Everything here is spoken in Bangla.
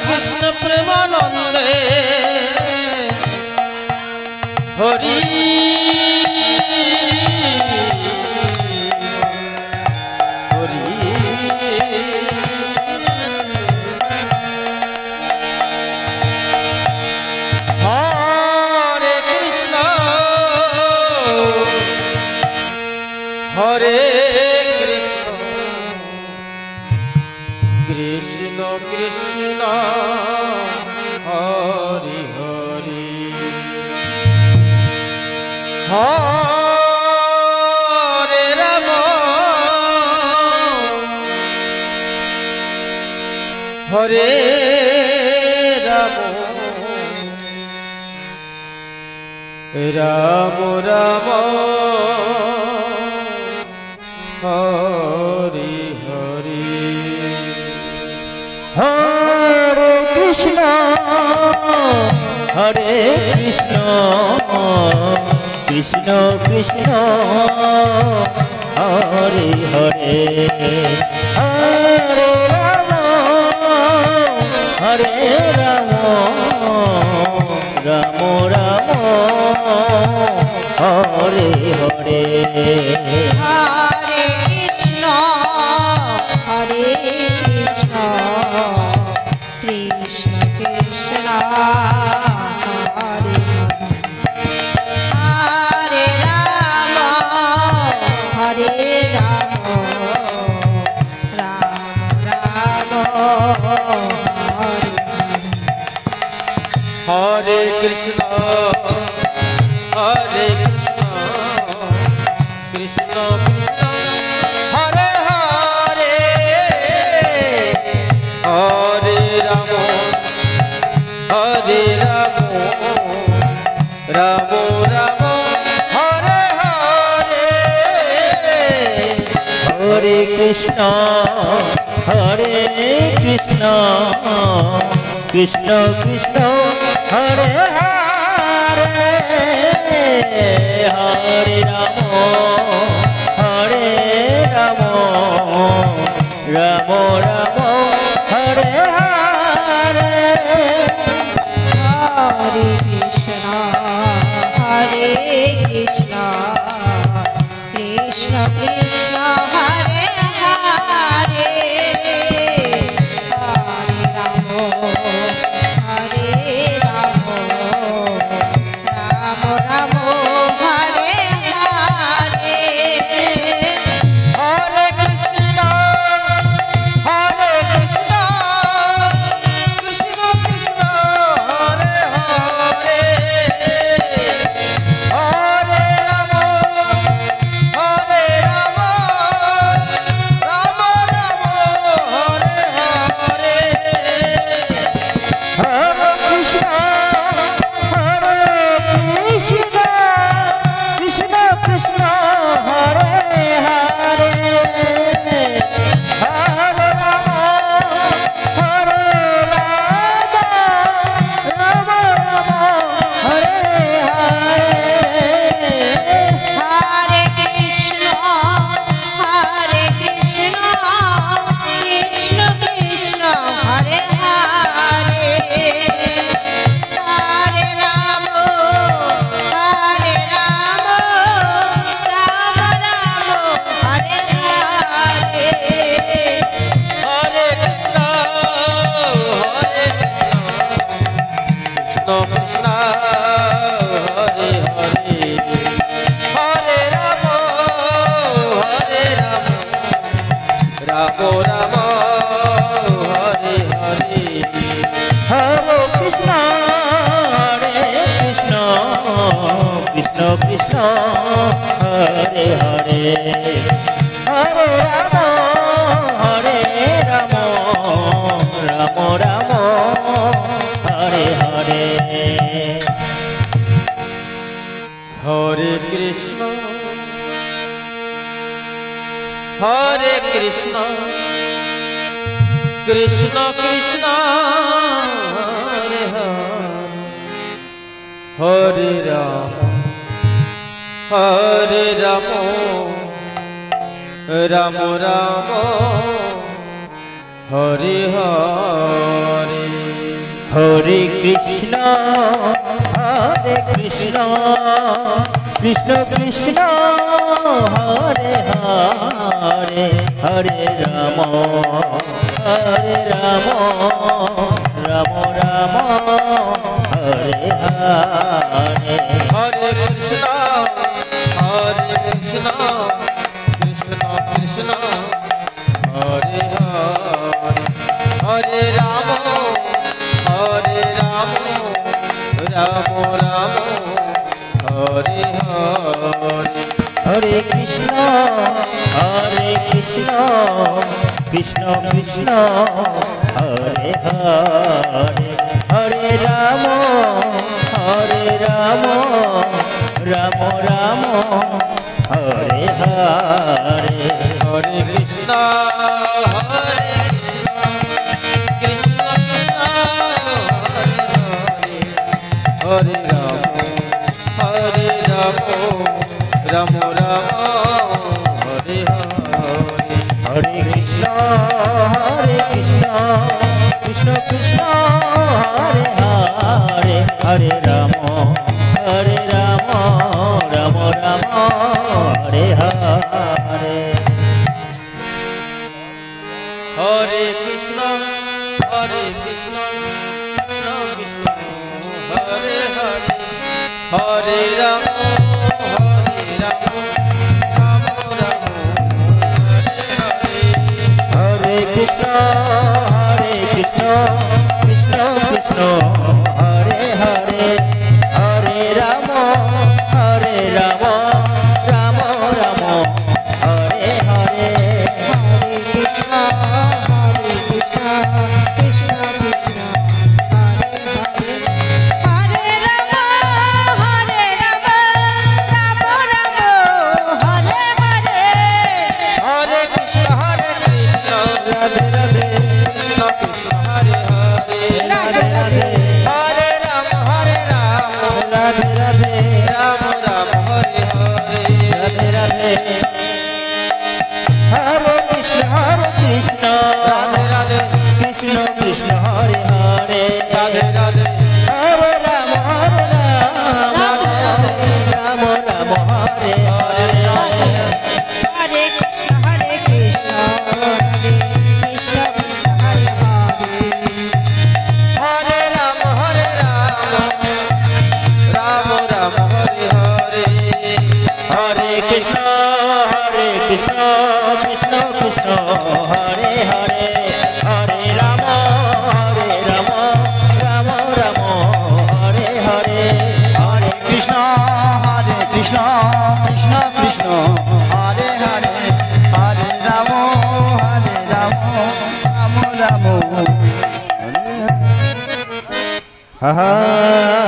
कृष्ण प्रेमानंदे हरि हरे कृष्ण कृष्ण कृष्ण हरे हरे हरे राम हरे राम राम राम हरे हरे हरे कृष्ण कृष्ण कृष्ण हरे हरे हरे राम राम राम हरे हरे हरे कृष्ण कृष्ण कृष्ण हरे हरे राम राम राम हरे कृष्ण कृष्ण कृष्ण हरे हरे हरे राम राम राम हरे हरे हरे कृष्ण कृष्ण कृष्ण हरे हरे हरे राम राम राम हरे हरे हरे कृष्ण कृष्ण कृष्ण हरे हरे हरे राम राम राम हरे हरे हरे कृष्ण कृष्ण कृष्ण हरे हरे हरे राम राम राम हरे हरे हरे कृष्ण कृष्ण कृष्ण हरे हरे हरे राम राम राम हरे हरे हरे कृष्ण कृष्ण कृष्ण हरे हरे हरे राम राम राम हरे हरे हरे कृष्ण कृष्ण कृष्ण हरे हरे हरे राम राम राम हरे हरे हरे कृष्ण कृष्ण कृष्ण हरे हरे हरे राम राम राम हरे हरे हरे कृष्ण कृष्ण कृष्ण हरे हरे राम राम राम हरे हरे হরে কৃষ্ণ কৃষ্ণ কৃষ্ণ হরে হরে হরে রাম রাম রাম হরে হরে হরে কৃষ্ণ কৃষ্ণ কৃষ্ণ হরে হরে হরে রাম রাম রাম হরে হরে হরে কৃষ্ণ কৃষ্ণ কৃষ্ণ হরে হরে হরে রাম রাম রাম হরে হরে হরে কৃষ্ণ কৃষ্ণ কৃষ্ণ হরে হরে রাম রাম হরে হরে হরে কৃষ্ণ কৃষ্ণ কৃষ্ণ হরে হরে হরে রাম রাম রাম হরে হরে হরে কৃষ্ণ কৃষ্ণ কৃষ্ণ হরে হরে হরে রাম রাম রাম হরে হরে হরে কৃষ্ণ কৃষ্ণ কৃষ্ণ হরে হরে হরে রাম রাম রাম হরে হরে হরে কৃষ্ণ কৃষ্ণ কৃষ্ণ হরে হরে হরে রাম রাম রাম হরে হরে হরে কৃষ্ণ রাধে রাধে কৃষ্ণ কৃষ্ণ হরে হরে রাধে রাধে হরে রাম রাধে রাধে রাম রাম হরে হরে রাধে রাধে হরে কৃষ্ণ রাধে রাধে কৃষ্ণ কৃষ্ণ হরে হরে রাধে রাধে হরে রাম রাধে রাধে রাম রাম হরে হরে হরে কৃষ্ণ কৃষ্ণ কৃষ্ণ হরে হরে হরে রাম রাম রাম হরে হরে হরে কৃষ্ণ কৃষ্ণ কৃষ্ণ হরে হরে হরে রাম রাম রাম হরে হরে হরে কৃষ্ণ কৃষ্ণ কৃষ্ণ হরে হরে হরে রাম রাম রাম হরে হরে